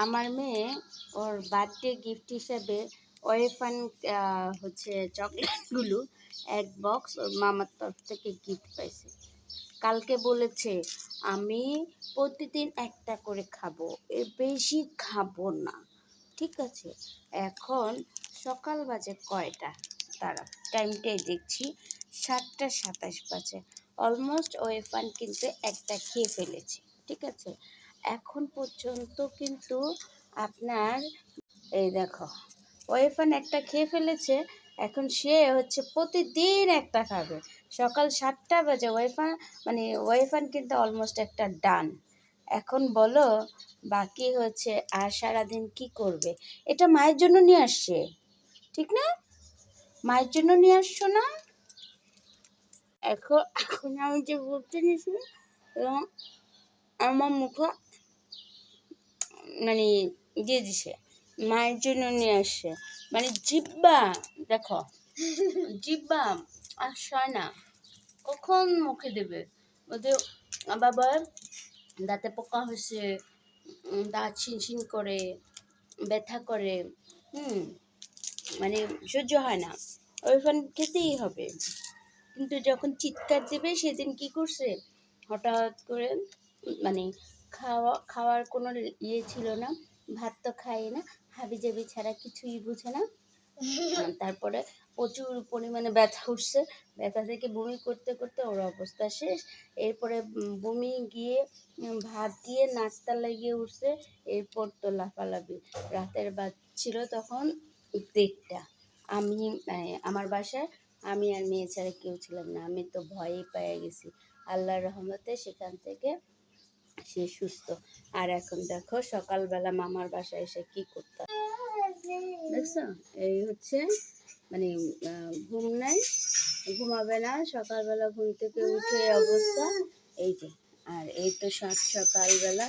আমার মেয়ে ওর birthday gift হিসেবে ওয়েফান হচ্ছে চকলেটগুলো এক বক্স ওর মামার তরফ থেকে গিফট পাইছে। কালকে বলেছে আমি প্রতিদিন একটা করে খাবো, এর বেশি খাবো না। ঠিক আছে, এখন সকাল বাজে কয়টা, তারা টাইমটাই দেখছি 7:27 বাজে। অলমোস্ট ওয়েফান কিন্তু একটা খেয়ে ফেলেছে। ঠিক আছে, এখন পর্যন্ত কিন্তু আপনার এই দেখো ওয়েফান একটা খেয়ে ফেলেছে। এখন সে হচ্ছে প্রতিদিন একটা খাবে। সকাল 7টা বাজে ওয়েফান কিন্তু অলমোস্ট একটা ডান। এখন বলো বাকি হচ্ছে আর সারাদিন কি করবে। এটা মায়ের জন্য নিয়ে আসছে, ঠিক না? মায়ের জন্য নিয়ে আসছো না? এখন আমি যে বলতে নিয়েছি এবং আমার মুখে দিয়ে দিছে, মায়ের জন্য নিয়ে আসছে। জিব্বা দেখো, জিব্বা আর সয় না, কখন মুখে দেবে। ওদের বাবার দাঁতে পোকা হয়েছে, দাঁত শিনশিন করে, ব্যথা করে, সহ্য হয় না, ওইখান খেতেই হবে। কিন্তু যখন চিৎকার দেবে সেদিন কি করছে, হঠাৎ করে খাওয়ার কোনো ইয়ে ছিল না, ভাত তো খায় না, হাবিজাবি ছাড়া কিছুই বুঝে না। তারপরে প্রচুর পরিমাণে ব্যথা উঠছে, ব্যথা থেকে বমি করতে করতে ওর অবস্থা শেষ। এরপরে বমি গিয়ে ভাত দিয়ে নাস্তা লাগিয়ে উঠছে। এরপর তো লাফালাফি। রাতের ছিল তখন 1:30। আমি আমার বাসায় আমি আর মেয়ে ছাড়া কেউ ছিলাম না। আমি তো ভয়েই পেয়ে গেছি। আল্লাহর রহমতে সেখান থেকে সে সুস্থ। আর এখন দেখো সকালবেলা মামার বাসায় এসে কি করতে দেখছো, এই হচ্ছে ঘুম নাই, ঘুমাবে না, সকালবেলা ঘুম থেকে উঠে অবস্থা এই যে। আর এই তো সকালবেলা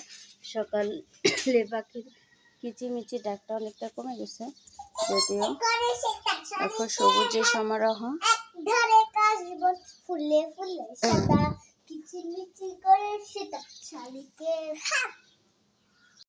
পাখির কিচিমিচি ডাকটা অনেকটা কমে গেছে, যদিও এখন সবুজের সমারোহ। ফুলে ফুলে কিচিমিচি করে সেটা শালিকে